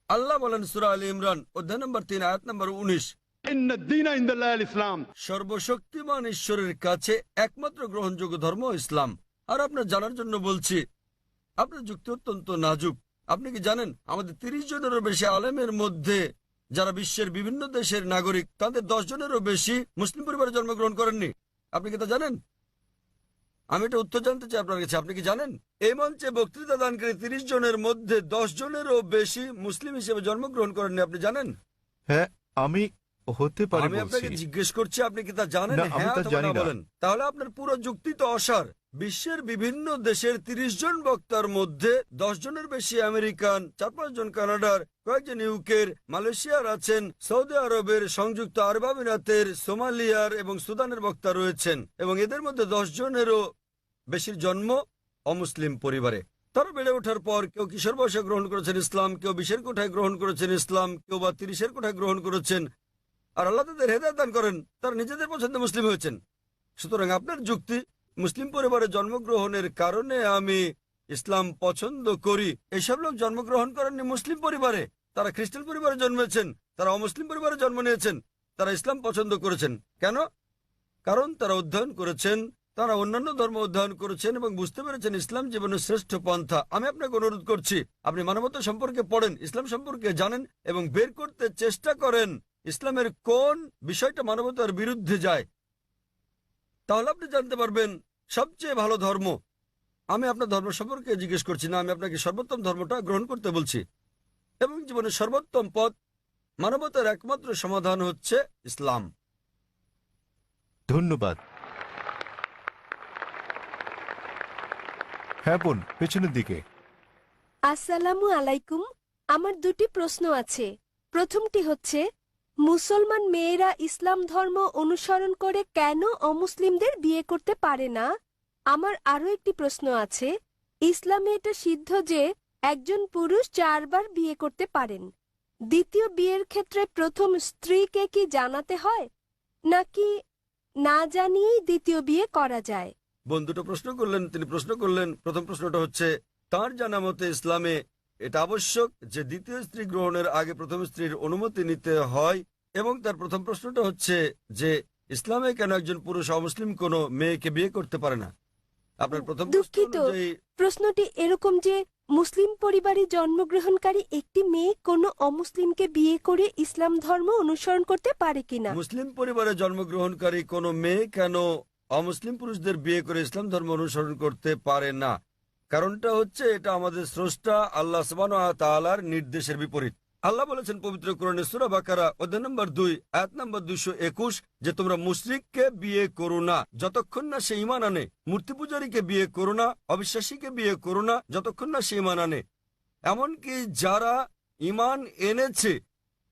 আল্লাহ বলেন সূরা আলী ইমরান অধ্যায় নম্বর 3 আয়াত নম্বর 19, ইন্নাদ দীনা ইনদাল্লাহিল ইসলাম। সর্বশক্তিমান ঈশ্বরের কাছে একমাত্র গ্রহণযোগ্য ধর্ম ইসলাম। আর আপনার জানার জন্য বলছি, আপনার যুক্তি অত্যন্ত নাজুক। আপনি কি জানেন আমাদের 30 জনেরও বেশি আলেমের মধ্যে যারা বিশ্বের বিভিন্ন দেশের নাগরিক, তাদের 10 জনেরও বেশি মুসলিম পরিবারে জন্মগ্রহণ করেননি? আপনি কি তা জানেন? আমি এটা উত্তর জানতে চাই আপনার কাছে, আপনি কি জানেন এই মঞ্চে বক্তৃতা দানকারী 30 জনের মধ্যে 10 জনেরও বেশি মুসলিম হিসেবে জন্মগ্রহণ করেননি? আপনি জানেন? হ্যাঁ, আমি হতে পারে আমি বলছি। আপনাকে জিজ্ঞেস করছি, আপনি কি তা জানেন? না, আমি হ্যাঁ তা অথবা জানি না না। বলেন। তাহলে আপনার পুরো যুক্তি তো অসার। বিশ্বের বিভিন্ন দেশের 30 জন বক্তার মধ্যে 10 জনের বেশি আমেরিকান, 4-5 জন কানাডার, কয়েকজন ইউকের, মালয়েশিয়ার আছেন, সৌদি আরবের, সংযুক্ত আরব আমিরাতের, সোমালিয়ার এবং সুদানের বক্তা রয়েছেন, এবং এদের মধ্যে 10 জনেরও বেশির জন্ম অমুসলিম পরিবারে। তারা বেড়ে ওঠার পর কেউ কিশোর বয়সে গ্রহণ করেছেন ইসলাম, কেউ 20-এর কোঠায় গ্রহণ করেছেন ইসলাম, কেউ বা 30-এর কোঠায় গ্রহণ করেছেন। আর আল্লাহ তাদের হেদায়েত দান করেন, তারা নিজেদের পছন্দে মুসলিম হয়েছেন। সুতরাং আপনার যুক্তি, মুসলিম পরিবারে জন্মগ্রহণের কারণে আমি ইসলাম পছন্দ করি, এসব লোক জন্মগ্রহণ করেননি মুসলিম পরিবারে, তারা খ্রিস্টান পরিবারে জন্মেছেন, তারা অমুসলিম পরিবারে জন্ম নিয়েছেন, তারা ইসলাম পছন্দ করেছেন। কেন? কারণ তারা অধ্যয়ন করেছেন, তারা অন্যান্য ধর্ম অধ্যয়ন করেছেন এবং বুঝতে পেরেছেন ইসলাম জীবনের শ্রেষ্ঠ পন্থা। আমি আপনাকে অনুরোধ করছি, আপনি মানবতা সম্পর্কে পড়েন, ইসলাম সম্পর্কে জানেন এবং বের করতে চেষ্টা করেন ইসলামের কোন বিষয়টা মানবতার বিরুদ্ধে যায়। তাহলে আপনি জানতে পারবেন সবচেয়ে ভালো ধর্ম। আমি আপনার ধর্ম সম্পর্কে জিজ্ঞেস করছি না, আমি আপনাকে সর্বোত্তম ধর্মটা গ্রহণ করতে বলছি। এবং জীবনের সর্বোত্তম পথ, মানবতার একমাত্র সমাধান হচ্ছে ইসলাম। ধন্যবাদ। হ্যাঁ বোন, পেছনের দিকে। আসসালামু আলাইকুম। আমার দুটি প্রশ্ন আছে। প্রথমটি হচ্ছে, মুসলমান মেয়েরা ইসলাম ধর্ম অনুসরণ করে কেন অমুসলিমদের বিয়ে করতে পারে না? আমার আরো একটি প্রশ্ন আছে। ইসলামে এটা সিদ্ধ যে একজন পুরুষ 4 বার বিয়ে করতে পারেন। দ্বিতীয় বিয়ের ক্ষেত্রে প্রথম স্ত্রীকে কি জানাতে হয়, নাকি না জানিয়েই দ্বিতীয় বিয়ে করা যায়? বোন দুটো প্রশ্ন করলেন, তিনি প্রশ্ন করলেন, প্রথম প্রশ্নটা হচ্ছে তার জানা মতে ইসলামে এটা আবশ্যক যে দ্বিতীয় স্ত্রী গ্রহণের আগে প্রথম স্ত্রীর অনুমতি নিতে হয়, এবং তার প্রথম প্রশ্নটা হচ্ছে যে ইসলামে কেন একজন পুরুষ অমুসলিম কোনো মেয়েকে বিয়ে করতে পারে না। আপনার প্রথম প্রশ্ন দুঃখিত, অনুযায়ী প্রশ্নটি এরকম যে মুসলিম পরিবারে জন্মগ্রহণকারী একটি মেয়ে কোনো অমুসলিমকে বিয়ে করে ইসলাম ধর্ম অনুসরণ করতে পারে কিনা। মুসলিম পরিবারে জন্মগ্রহণকারী কোনো মেয়ে কেন অমুসলিম পুরুষদের বিয়ে করে ইসলাম ধর্ম অনুসরণ করতে পারে না? কারণটা হচ্ছে এটা আমাদের স্রষ্টা আল্লাহ সুবহানাহু ওয়া তাআলার নির্দেশের বিপরীত। আল্লাহ বলেছেন পবিত্র কোরআনে সূরা বাকারা অধ্যায় নম্বর 2 আয়াত নম্বর 221 যে তোমরা মুশরিককে বিয়ে করো না যতক্ষণ না সে ঈমান আনে, মূর্তি পূজারীকে বিয়ে করো না, অবিশ্বাসীকে বিয়ে করো না যতক্ষণ না সে ঈমান আনে। এমনকি যারা ঈমান এনেছে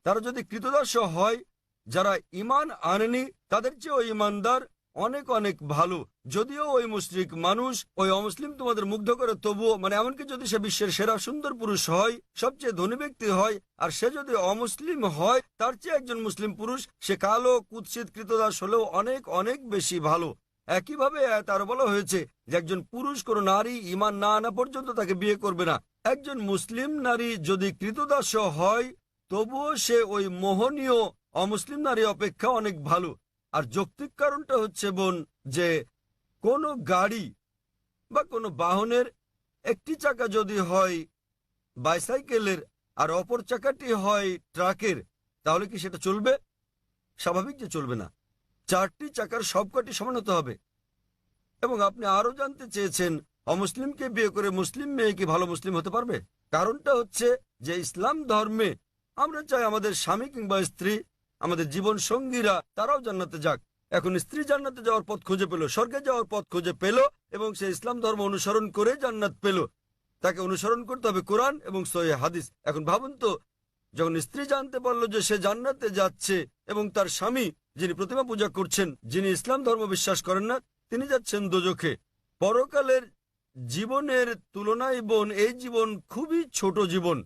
তারা যদি কৃতদাস হয়, যারা ঈমান আনেনি তাদের চেয়ে ওই ঈমানদার অনেক অনেক ভালো। যদিও ওই মুশরিক মানুষ, ওই অমুসলিম তোমাদের মুগ্ধ করে, তবুও এমনকি যদি সে বিশ্বের সেরা সুন্দর পুরুষ হয়, সবচেয়ে ধনী ব্যক্তি হয়, আর সে যদি অমুসলিম হয় তার চেয়ে একজন মুসলিম পুরুষ, সে কালো কুৎসিত কৃতদাস হলেও অনেক অনেক বেশি ভালো। একইভাবে তার বলা হয়েছে যে একজন পুরুষ কোনো নারী ঈমান না আনা পর্যন্ত তাকে বিয়ে করবে না। একজন মুসলিম নারী যদি কৃতদাস হয় তবুও সে ওই মোহনীয় অমুসলিম নারী অপেক্ষা অনেক ভালো। আর যৌক্তিক কারণটা হচ্ছে বোন যে কোনো গাড়ি বা কোনো বাহনের একটি চাকা যদি হয় বাইসাইকেলের আর অপর চাকাটি হয় ট্রাকের, তাহলে কি সেটা চলবে? স্বাভাবিক যে চলবে না। 4টি চাকার সবকটি সমান হতে হবে। এবং আপনি আরো জানতে চেয়েছেন অমুসলিমকে বিয়ে করে মুসলিম মেয়ে কি ভালো মুসলিম হতে পারবে? কারণটা হচ্ছে যে ইসলাম ধর্মে আমরা চাই আমাদের স্বামী কিংবা স্ত্রী, আমাদের জীবন সঙ্গীরা তারাও জান্নাতে যাক। এখন স্ত্রী জান্নাতে যাওয়ার পথ খুঁজে পেল, স্বর্গে যাওয়ার পথ খুঁজে পেল, এবং সে ইসলাম ধর্ম অনুসরণ করে জান্নাত পেল। তাকে অনুসরণ করতে হবে কোরআন এবং সহিহ হাদিস। এখন ভাবুন তো, যখন স্ত্রী জানতে পারলো যে সে জান্নাতে যাচ্ছে এবং তার স্বামী যিনি প্রতিমা পূজা করছেন, যিনি ইসলাম ধর্ম বিশ্বাস করেন না, তিনি যাচ্ছেন দোজখে। পরকালের জীবনের তুলনায় বোন এই জীবন খুবই ছোট জীবন।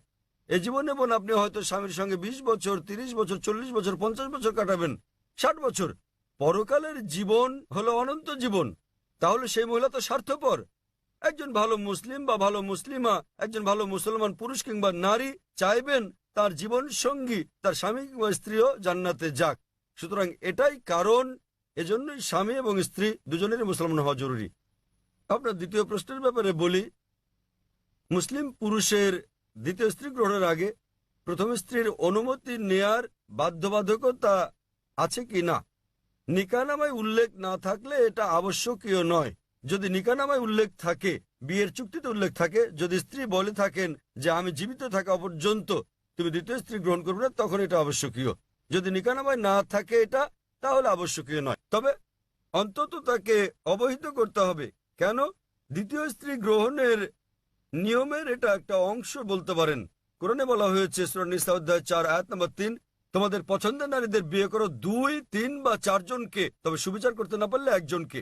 এই জীবনে বোন আপনি হয়তো স্বামীর সঙ্গে 20 বছর, 30 বছর, 40 বছর, 50 বছর কাটাবেন, 60 বছর। পরকালের জীবন হলো অনন্ত জীবন। তাহলে সেই মহিলা তো স্বার্থপর। একজন ভালো মুসলিম বা ভালো মুসলিমা, একজন ভালো মুসলমান পুরুষ কিংবা নারী চাইবেন তার জীবন সঙ্গী, তার স্বামী কিংবা স্ত্রীও জান্নাতে যাক। সুতরাং এটাই কারণ, এজন্যই স্বামী এবং স্ত্রী দুজনেরই মুসলমান হওয়া জরুরি। আপনার দ্বিতীয় প্রশ্নের ব্যাপারে বলি, মুসলিম পুরুষের দ্বিতীয় স্ত্রী গ্রহণের আগে প্রথম স্ত্রীর অনুমতি নেয়ার বাধ্যবাধকতা আছে কি না? নিকাহনামায় উল্লেখ না থাকলে এটা আবশ্যকীয় নয়। যদি নিকাহনামায় উল্লেখ থাকে, বিয়ের চুক্তিতে উল্লেখ থাকে, যদি স্ত্রী বলে থাকেন যে আমি জীবিত থাকা পর্যন্ত তুমি দ্বিতীয় স্ত্রী গ্রহণ করবে না, তখন এটা আবশ্যকীয়। যদি নিকাহনামায় না থাকে এটা, তাহলে আবশ্যকীয় নয়। তবে অন্তত তাকে অবহিত করতে হবে। কেন? দ্বিতীয় স্ত্রী গ্রহণের নিয়মের এটা একটা অংশ বলতে পারেন। কোরআনে বলা হয়েছে সূরা নিসা অধ্যায় 4 আয়াত নম্বর 3, তোমাদের পছন্দের নারীদের বিয়ে করো 2, 3 বা 4 জনকে, তবে সুবিচার করতে না পারলে একজনকে।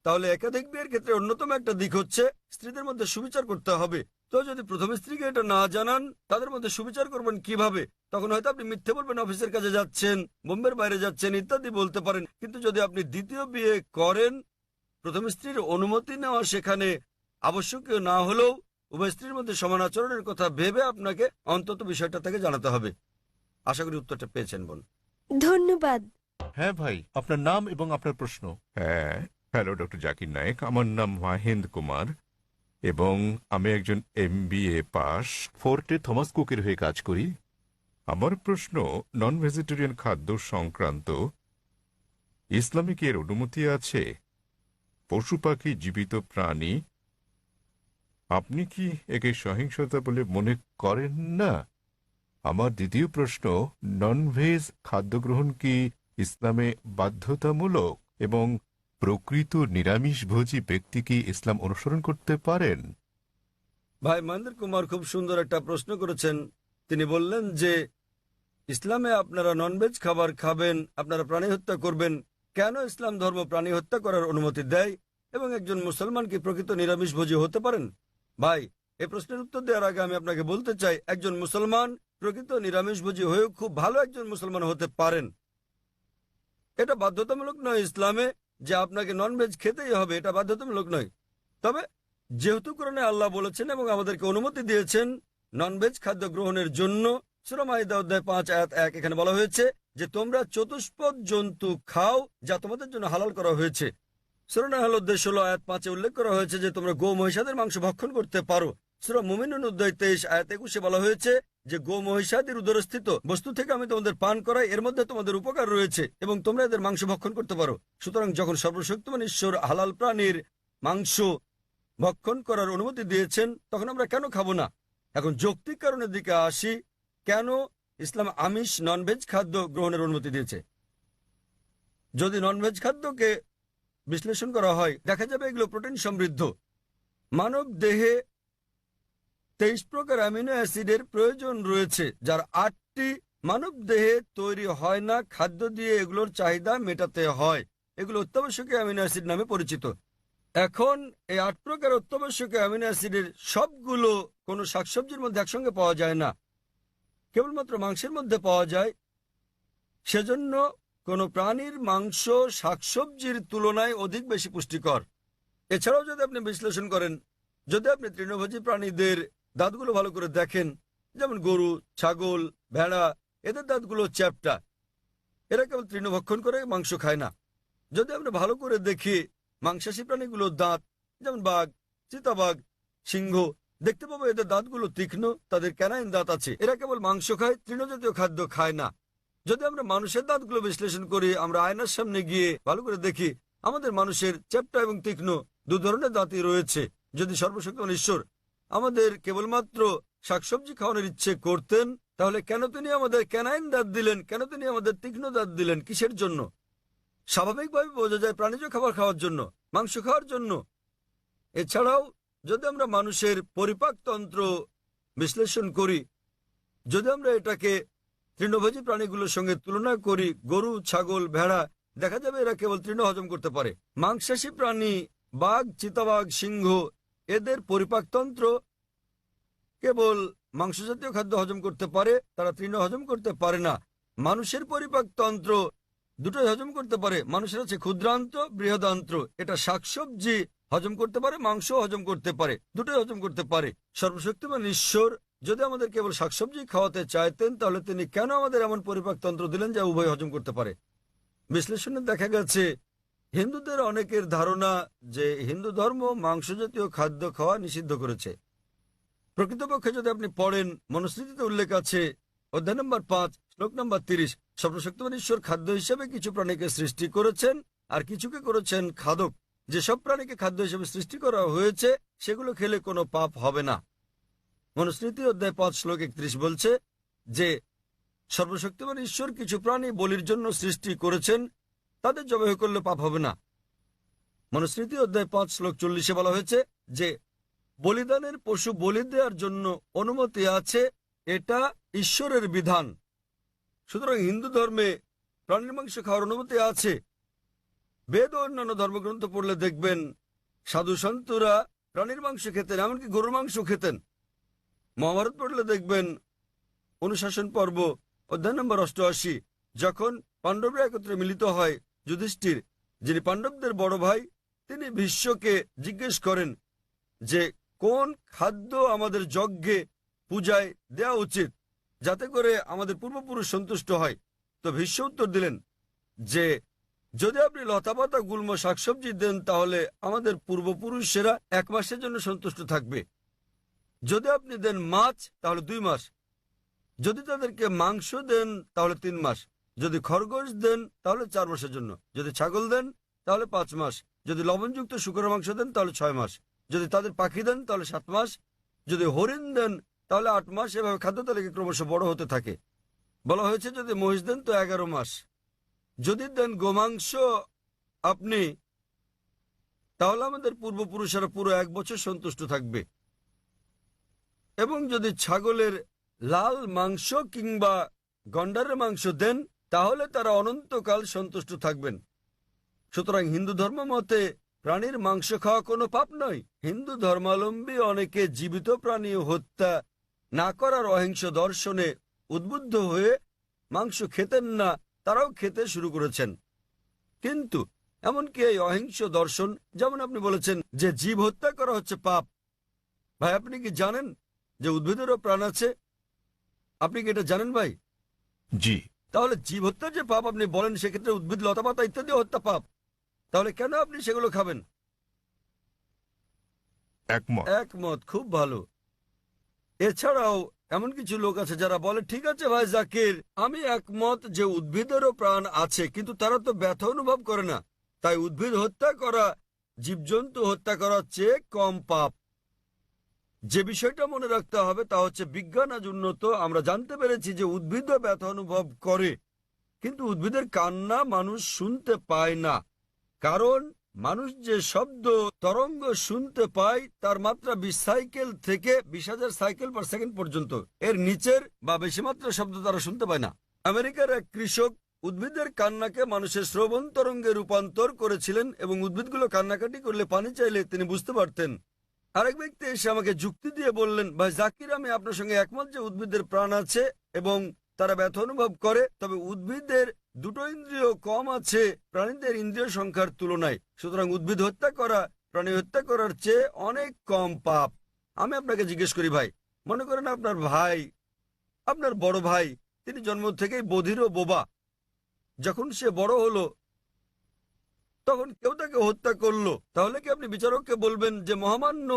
তাহলে একাধিক বিয়ের ক্ষেত্রে অন্যতম একটা দিক হচ্ছে স্ত্রীদের মধ্যে সুবিচার করতে হবে। তো যদি প্রথম স্ত্রীকে এটা না জানান, তাদের মধ্যে সুবিচার করবেন কিভাবে? তখন হয়তো আপনি মিথ্যে বলবেন, অফিসের কাজে যাচ্ছেন, বোম্বের বাইরে যাচ্ছেন ইত্যাদি বলতে পারেন। কিন্তু যদি আপনি দ্বিতীয় বিয়ে করেন, প্রথম স্ত্রীর অনুমতি নেওয়া সেখানে আবশ্যকীয় না হলেও উভয় স্ত্রীর মধ্যে সমান আচরণের কথা ভেবে আপনাকে অন্তত বিষয়টা তাকে জানাতে হবে। আশা করি উত্তরটা পেয়েছেন বোন। ধন্যবাদ। হ্যাঁ ভাই, আপনার নাম এবং আপনার প্রশ্ন। হ্যাঁ, হ্যালো ডক্টর জাকির নায়েক, আমার নাম মাহেন্দ কুমার এবং আমি একজন MBA পাস। ফোর্টে থমাস কুকের হয়ে কাজ করি। আমার প্রশ্ন নন ভেজিটেরিয়ান খাদ্য সংক্রান্ত। ইসলামে কি এর অনুমতি আছে? পশু পাখি জীবিত প্রাণী, আপনি কি একে সহিংসতা বলে মনে করেন না? আমার দ্বিতীয় প্রশ্ন, নন ভেজ খাদ্য গ্রহণ কি ইসলামে বাধ্যতামূলক এবং প্রকৃত নিরামিষভোজী ব্যক্তি কি ইসলাম অনুসরণ করতে পারেন? ভাই মহেন্দ্র কুমার খুব সুন্দর একটা প্রশ্ন করেছেন। তিনি বললেন যে ইসলামে আপনারা ননভেজ খাবার খাবেন, আপনারা প্রাণী হত্যা করবেন, কেন ইসলাম ধর্ম প্রাণী হত্যা করার অনুমতি দেয়? এবং একজন মুসলমান কি প্রকৃত নিরামিষভোজী হতে পারেন? ভাই, এই প্রশ্নের উত্তর দেওয়ার আগে আমি আপনাকে বলতে চাই, একজন মুসলমান প্রকৃত নিরামিষভোজী হয়েও খুব ভালো একজন মুসলমান হতে পারেন। এটা বাধ্যতামূলক নয় ইসলামে যে আপনাকে ননভেজ খেতেই হবে, এটা বাধ্যতামূলক নয়। তবে যেহেতু কোরআনে আল্লাহ বলেছেন এবং আমাদেরকে অনুমতি দিয়েছেন ননভেজ খাদ্য গ্রহণের জন্য, সূরা মাইদা অধ্যায় 5 আয়াত 1 এখানে বলা হয়েছে যে তোমরা চতুষ্পদ জন্তু খাও যা তোমাদের জন্য হালাল করা হয়েছে। সূরা নাহল অধ্যায় 16 আয়াত 5 উল্লেখ করা হয়েছে যে তোমরা গো মহিষাদের মাংস ভক্ষণ করতে পারো। সূরা মুমিনুন অধ্যায় 23 আয়াত 21 বলা হয়েছে যে গো মহিষাদের উদরস্থিত বস্তু থেকে আমি তোমাদের পান করাই, এর মধ্যে তোমাদের উপকার রয়েছে এবং তোমরা এদের মাংস ভক্ষণ করতে পারো। সুতরাং যখন সর্বশক্তিমান ঈশ্বর হালাল প্রাণীর মাংস ভক্ষণ করার অনুমতি দিয়েছেন তখন আমরা কেন খাবো না? এখন যৌক্তিক কারণের দিকে আসি, কেন ইসলাম আমিষ ননভেজ খাদ্য গ্রহণের অনুমতি দিয়েছে? যদি ননভেজ খাদ্যকে বিশ্লেষণ করা হয় দেখা যাবে এগুলো প্রোটিন সমৃদ্ধ। মানব দেহে 23 প্রকার অ্যামিনো অ্যাসিডের প্রয়োজন রয়েছে, যার 8টি মানব দেহে তৈরি হয় না, খাদ্য দিয়ে এগুলোর চাহিদা মেটাতে হয়। এগুলো অত্যাবশ্যকীয় অ্যামিনো অ্যাসিড নামে পরিচিত। এখন এই 8 প্রকার অত্যাবশ্যকীয় অ্যামিনো অ্যাসিডের সবগুলো কোনো শাকসবজির মধ্যে একসঙ্গে পাওয়া যায় না, কেবলমাত্র মাংসের মধ্যে পাওয়া যায়। সেজন্য কোনো প্রাণীর মাংস শাকসবজির তুলনায় অধিক বেশি পুষ্টিকর। এছাড়াও যদি আপনি বিশ্লেষণ করেন, যদি আপনি তৃণভোজী প্রাণীদের দাঁতগুলো ভালো করে দেখেন, যেমন গরু, ছাগল, ভেড়া, এদের দাঁতগুলো চ্যাপ্টা, এরা কেবল তৃণভক্ষণ করে, মাংস খায় না। যদি আমরা ভালো করে দেখি মাংসাশী প্রাণীগুলোর দাঁত, যেমন বাঘ, চিতাবাঘ, সিংহ, দেখতে পাবো এদের দাঁতগুলো তীক্ষ্ণ, তাদের ক্যানাইন দাঁত আছে। এরা কেবল মাংস খায়, তৃণজাতীয় খাদ্য খায় না। যদি আমরা মানুষের দাঁতগুলো বিশ্লেষণ করি, আমরা আয়নার সামনে গিয়ে ভালো করে দেখি আমাদের মানুষের চ্যাপ্টা এবং তীক্ষ্ণ 2 ধরনের দাঁতই রয়েছে। যদি সর্বশক্তিমান ঈশ্বর আমাদের কেবলমাত্র শাকসবজি খাওয়ানোর ইচ্ছে করতেন তাহলে কেন তিনি আমাদের ক্যানাইন দাঁত দিলেন? কেন তিনি আমাদের তীক্ষ্ণ দাঁত দিলেন? কিসের জন্য? স্বাভাবিকভাবে বোঝা যায় প্রাণীজ খাবার খাওয়ার জন্য, মাংস খাওয়ার জন্য। এছাড়াও যদি আমরা মানুষের পরিপাকতন্ত্র বিশ্লেষণ করি, যদি আমরা এটাকে তৃণভোজী প্রাণীগুলোর সঙ্গে তুলনা করি, গরু, ছাগল, ভেড়া, দেখা যাবে এরা কেবল তৃণ হজম করতে পারে। মাংসাশী প্রাণী বাঘ, চিতাবাঘ, সিংহ, এদের পরিপাকতন্ত্র কেবল মাংসজাতীয় খাদ্য হজম করতে পারে, তারা তৃণ হজম করতে পারে না। মানুষের পরিপাকতন্ত্র দুটোই হজম করতে পারে। মানুষের আছে ক্ষুদ্রান্ত, বৃহদান্ত্র। এটা শাকসবজি হজম করতে পারে, মাংস হজম করতে পারে, দুটোই হজম করতে পারে। সর্বশক্তিমান ঈশ্বর যদি আমাদের কেবল শাকসবজি খাওয়াতে চাইতেন তাহলে তিনি কেন আমাদের এমন পরিপাকতন্ত্র দিলেন যা উভয় হজম করতে পারে? বিশ্লেষণে দেখা গেছে হিন্দুদের অনেকের ধারণা যে হিন্দু ধর্ম মাংসজাতীয় খাদ্য খাওয়া নিষিদ্ধ করেছে। প্রকৃতপক্ষে যদি আপনি পড়েন, মনুস্মৃতিতে উল্লেখ আছে অধ্যায় নম্বর 5 শ্লোক নম্বর 30, সর্বশক্তিমান ঈশ্বর খাদ্য হিসেবে কিছু প্রাণীকে সৃষ্টি করেছেন আর কিছুকে করেছেন খাদক। যেসব প্রাণীকে খাদ্য হিসেবে সৃষ্টি করা হয়েছে সেগুলো খেলে কোনো পাপ হবে না। মনুস্মৃতি অধ্যায় 5 শ্লোক 31 বলছে যে সর্বশক্তিমান ঈশ্বর কিছু প্রাণী বলির জন্য সৃষ্টি করেছেন, তাদের জবাই করলে পাপ হবে না। মনুস্মৃতি অধ্যায় 5 শ্লোক 40 বলা হয়েছে যে বলিদানের পশু বলি দেওয়ার জন্য অনুমতি আছে, এটা ঈশ্বরের বিধান। সুতরাং হিন্দু ধর্মে প্রাণীর মাংস খাওয়ার অনুমতি আছে। বেদ ও অন্যান্য ধর্মগ্রন্থ পড়লে দেখবেন সাধু সন্তরা প্রাণীর মাংস খেতেন, এমনকি গরুর মাংস খেতেন। মহাভারত পড়লে দেখবেন অনুশাসন পর্ব অধ্যায় নম্বর 88, যখন পাণ্ডবরা একত্রে মিলিত হয়, যুধিষ্ঠির যিনি পাণ্ডবদের বড় ভাই, তিনি ভীষ্মকে জিজ্ঞেস করেন যে কোন খাদ্য আমাদের যজ্ঞে পূজায় দেওয়া উচিত যাতে করে আমাদের পূর্বপুরুষ সন্তুষ্ট হয়। তো ভীষ্ম উত্তর দিলেন যে যদি আপনি লতাপাতা, গুল্ম, শাকসবজি দেন তাহলে আমাদের পূর্বপুরুষেরা 1 মাসের জন্য সন্তুষ্ট থাকবে। যদি আপনি দেন মাছ তাহলে 2 মাস, যদি তাদেরকে মাংস দেন তাহলে 3 মাস, যদি খরগোশ দেন তাহলে 4 মাসের জন্য, যদি ছাগল দেন তাহলে 5 মাস, যদি লবণযুক্ত শুকরের মাংস দেন তাহলে 6 মাস, যদি তাদের পাখি দেন তাহলে 7 মাস, যদি হরিণ দেন তাহলে 8 মাস। এভাবে খাদ্য তালিকা ক্রমশ বড় হতে থাকে। বলা হয়েছে যদি মহিষ দেন তো 11 মাস, যদি দেন গোমাংস আপনি তাহলে আমাদের পূর্বপুরুষেরা পুরো 1 বছর সন্তুষ্ট থাকবে। এবং যদি ছাগলের লাল মাংস কিংবা গন্ডারের মাংস দেন, তাহলে তারা অনন্তকাল সন্তুষ্ট থাকবেন। সুতরাং হিন্দু ধর্ম মতে প্রাণীর মাংস খাওয়া কোনো পাপ নয়। হিন্দু ধর্মাবলম্বী অনেকে জীবিত প্রাণী হত্যা না করার অহিংস দর্শনে উদ্বুদ্ধ হয়ে মাংস খেতেন না, তারাও খেতে শুরু করেছেন। কিন্তু এমনকি এই অহিংস দর্শন, যেমন আপনি বলেছেন যে জীব হত্যা করা হচ্ছে পাপ, ভাই আপনি কি জানেন যে উদ্ভিদেরও প্রাণ আছে? আপনি কি এটা জানেন ভাই? জি। তাহলে জীব হত্যা যে পাপ আপনি বলেন, সেক্ষেত্রে উদ্ভিদ লতাপাতা ইত্যাদি হত্যা পাপ, তাহলে কেন আপনি সেগুলো খাবেন? একমত। একমত, খুব ভালো। এছাড়াও এমন কিছু লোক আছে যারা বলে, ঠিক আছে ভাই জাকির, আমি একমত যে উদ্ভিদেরও প্রাণ আছে, কিন্তু তারা তো ব্যথা অনুভব করে না, তাই উদ্ভিদ হত্যা করা জীবজন্তু হত্যা করার চেয়ে কম পাপ। যে বিষয়টা মনে রাখতে হবে তা হচ্ছে বিজ্ঞান আজ উন্নত, আমরা জানতে পেরেছি যে উদ্ভিদও ব্যথা অনুভব করে, কিন্তু উদ্ভিদের কান্না মানুষ শুনতে পায় না। কারণ মানুষ যে শব্দ তরঙ্গ শুনতে পায় তার মাত্রা 20 সাইকেল থেকে 20,000 সাইকেল পার সেকেন্ড পর্যন্ত, এর নিচের বা বেশি মাত্রা শব্দ তারা শুনতে পায় না। আমেরিকার এক কৃষক উদ্ভিদের কান্নাকে মানুষের শ্রবণ তরঙ্গে রূপান্তর করেছিলেন এবং উদ্ভিদগুলো কান্নাকাটি করলে, পানি চাইলে তিনি বুঝতে পারতেন। আরেক ব্যক্তি এসে আমাকে যুক্তি দিয়ে বললেন, ভাই জাকির, আমি আপনার সঙ্গে একমত যে উদ্ভিদের প্রাণ আছে এবং তারা ব্যথা অনুভব করে, তবে উদ্ভিদের দুটো ইন্দ্রিয় কম আছে প্রাণীদের ইন্দ্রিয় সংখ্যার তুলনায়, সুতরাং উদ্ভিদ হত্যা করা প্রাণী হত্যা করার চেয়ে অনেক কম পাপ। আমি আপনাকে জিজ্ঞেস করি ভাই, মনে করেন আপনার ভাই, আপনার বড় ভাই, তিনি জন্ম থেকেই বধির ও বোবা। যখন সে বড় হলো তখন কেউ তাকে হত্যা করলো, তাহলে কি আপনি বিচারককে বলবেন যে মহামান্য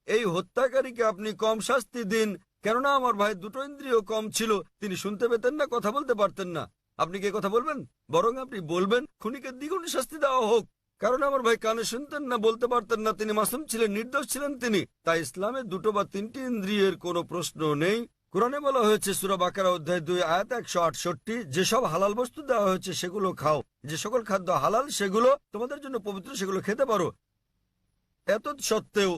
এই হত্যাকারীকে আপনি কম শাস্তি দিন, কেননা আমার ভাই দুটো ইন্দ্রিয় কম ছিল, তিনি শুনতে পেতেন না, কথা বলতে পারতেন না? আপনি কি কথা বলবেন? বরং আপনি বলবেন খুনিকে দ্বিগুণ শাস্তি দেওয়া হোক, কারণ আমার ভাই কানে শুনতেন না, বলতে পারতেন না, তিনি মাসুম ছিলেন, নির্দোষ ছিলেন তিনি। তাই ইসলামে দুটো বা তিনটি ইন্দ্রিয়ের কোনো প্রশ্ন নেই। কোরআনে বলা হয়েছে সূরা বাকারা অধ্যায় 2 আয়াত 168, যেসব হালাল বস্তু দেওয়া হয়েছে সেগুলো খাও, যে সকল খাদ্য হালাল সেগুলো তোমাদের জন্য পবিত্র, সেগুলো খেতে পারো। এত সত্ত্বেও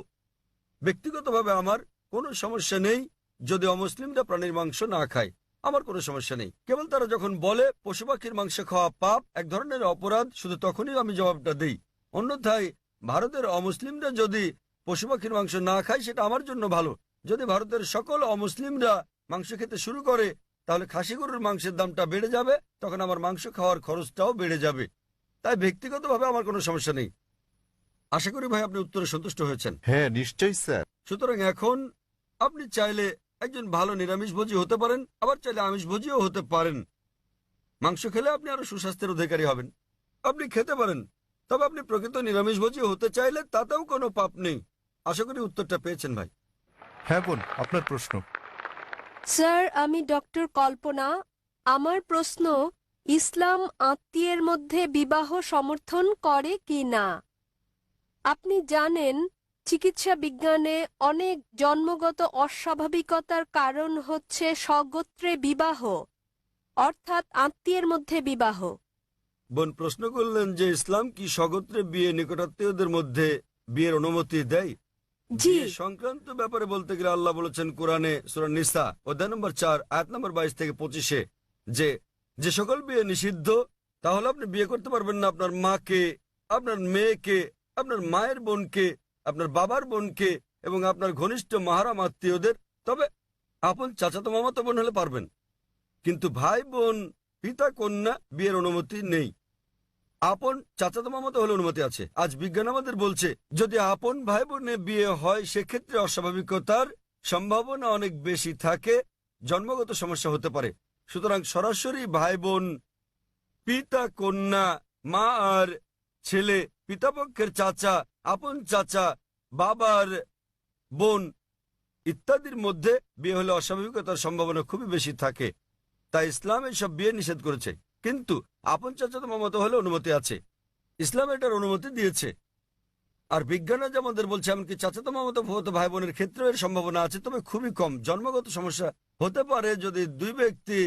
ব্যক্তিগতভাবে আমার কোনো সমস্যা নেই যদি অমুসলিমরা প্রাণীর মাংস না খায়, আমার কোনো সমস্যা নেই। কেবল তারা যখন বলে পশু পাখির মাংস খাওয়া পাপ, এক ধরনের অপরাধ, শুধু তখনই আমি জবাবটা দিই। অন্যথায় ভারতের অমুসলিমরা যদি পশু পাখির মাংস না খায় সেটা আমার জন্য ভালো। যদি ভারতের সকল অমুসলিমরা মাংস খেতে শুরু করে তাহলে খাসি গরুর মাংসের দামটা বেড়ে যাবে, তখন আমার মাংস খাওয়ার খরচটাও বেড়ে যাবে। তাই ব্যক্তিগতভাবে আমার কোনো সমস্যা নেই। আশা করি ভাই আপনি উত্তরে সন্তুষ্ট হয়েছেন। হ্যাঁ, নিশ্চয়ই স্যার। সুতরাং এখন আপনি চাইলে একজন ভালো নিরামিষভোজী হতে পারেন, আবার চাইলে আমিষভোজীও হতে পারেন। মাংস খেলে আপনি আরো সুস্বাস্থ্যের অধিকারী হবেন, আপনি খেতে পারেন। তবে আপনি প্রকৃত নিরামিষভোজী হতে চাইলে তাতেও কোনো পাপ নেই। আশা করি উত্তরটা পেয়েছেন ভাই। হ্যাঁ বোন, আপনার প্রশ্ন। স্যার, আমি ডক্টর কল্পনা। আমার প্রশ্ন, ইসলাম আত্মীয়ের মধ্যে বিবাহ সমর্থন করে কি না? আপনি জানেন চিকিৎসা বিজ্ঞানে অনেক জন্মগত অস্বাভাবিকতার কারণ হচ্ছে স্বগোত্রে বিবাহ, অর্থাৎ আত্মীয়ের মধ্যে বিবাহ। বোন প্রশ্ন করলেন যে ইসলাম কি স্বগোত্রে বিয়ে, নিকটাত্মীয়দের মধ্যে বিয়ের অনুমতি দেয়? জি। বিয়ে সংক্রান্ত ব্যাপারে বলতে গেলে আল্লাহ বলেছেন কোরআনে সূরা নিসা অধ্যায় নম্বর 4 আয়াত নম্বর 22 থেকে 25 যে যে সকল বিয়ে নিষিদ্ধ, তাহলে আপনি বিয়ে করতে পারবেন না আপনার মাকে, আপনার মেয়েকে, আপনার মায়ের বোনকে, আপনার বাবার বোনকে এবং আপনার ঘনিষ্ঠ মাহারাম আত্মীয়দের। তবে আপন চাচাতো মামাতো বোন হলে পারবেন, কিন্তু ভাই বোন, পিতা কন্যা বিয়ের অনুমতি নেই। আপন চাচাতো মামাতো হলে অনুমতি আছে। আজ বিজ্ঞান আমাদের বলছে যদি আপন ভাই বোনে বিয়ে হয় সেক্ষেত্রে অস্বাভাবিকতার সম্ভাবনা অনেক বেশি থাকে, জন্মগত সমস্যা হতে পারে। সুতরাং সরাসরি ভাই বোন, পিতা কন্যা, মা আর ছেলে, পিতাপক্ষের চাচা, আপন চাচা, বাবার বোন ইত্যাদির মধ্যে বিয়ে হলে অস্বাভাবিকতার সম্ভাবনা খুবই বেশি থাকে। তাই ইসলাম এসব বিয়ে নিষেধ করেছে, কিন্তু আপন চাচাতো মামাতো হলে অনুমতি আছে। ইসলাম এটার অনুমতি দিয়েছে। আর বিজ্ঞান আজ আমাদের বলছে এমনকি চাচাতো মামাতো ফুফাতো ভাই বোনের ক্ষেত্রেও এর সম্ভাবনা আছে, তবে খুবই কম। জন্মগত সমস্যা হতে পারে যদি দুই ব্যক্তি,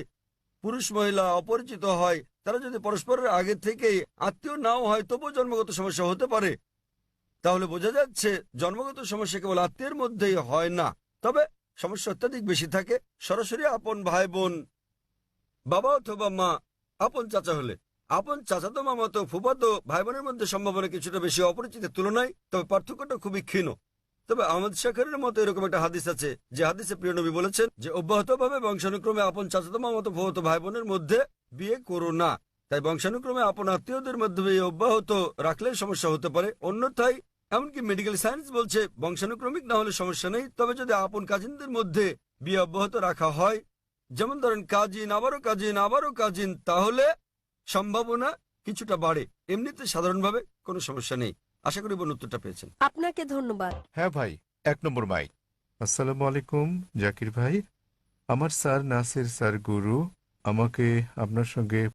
পুরুষ মহিলা অপরিচিত হয়, তারা যদি পরস্পরের আগে থেকেই আত্মীয় নাও হয় তবুও জন্মগত সমস্যা হতে পারে। তাহলে বোঝা যাচ্ছে জন্মগত সমস্যা কেবল আত্মীয়ের মধ্যেই হয় না, তবে সমস্যা অত্যাধিক বেশি থাকে সরাসরি আপন ভাই বোন বাবা অথবা মা আপন চাচা হলে, আপন চাচাতো মামাতো ফুফাতো ভাই বোনের মধ্যে সম্ভাবনা কিছুটা বেশি অপরিচিতের তুলনায়, তবে পার্থক্যটা খুবই ক্ষীণ। তবে আহমদ শাকরের মতো এরকম একটা হাদিস আছে, যে হাদিসে প্রিয় নবী বলেছেন যে অব্যাহতভাবে বংশানুক্রমে আপন চাচাতো মামাতো ফুফাতো ভাই বোনের মধ্যে বিয়ে করো না। তাই বংশানুক্রমে আপন আত্মীয়দের মধ্যে বিয়ে অব্যাহত রাখলে সমস্যা হতে পারে। অন্যথায় এমনকি মেডিকেল সায়েন্স বলছে বংশানুক্রমিক না হলে সমস্যা নেই, তবে যদি আপন কাজিনদের মধ্যে বিয়ে অব্যাহত রাখা হয়, যেমন ধরেন কাজিন আবারও কাজিন আবারও কাজিন, তাহলে সম্ভাবনা কিছুটা বাড়ে। এমনিতে সাধারণভাবে কোনো সমস্যা নেই। আশা করি বোন উত্তরটা পেয়েছেন। আপনাকে ধন্যবাদ। হ্যাঁ ভাই, 1 নম্বর মাইক। আসসালামু আলাইকুম জাকির ভাই। আমার স্যার নাসির স্যার গুরু আমাকে আপনার সঙ্গে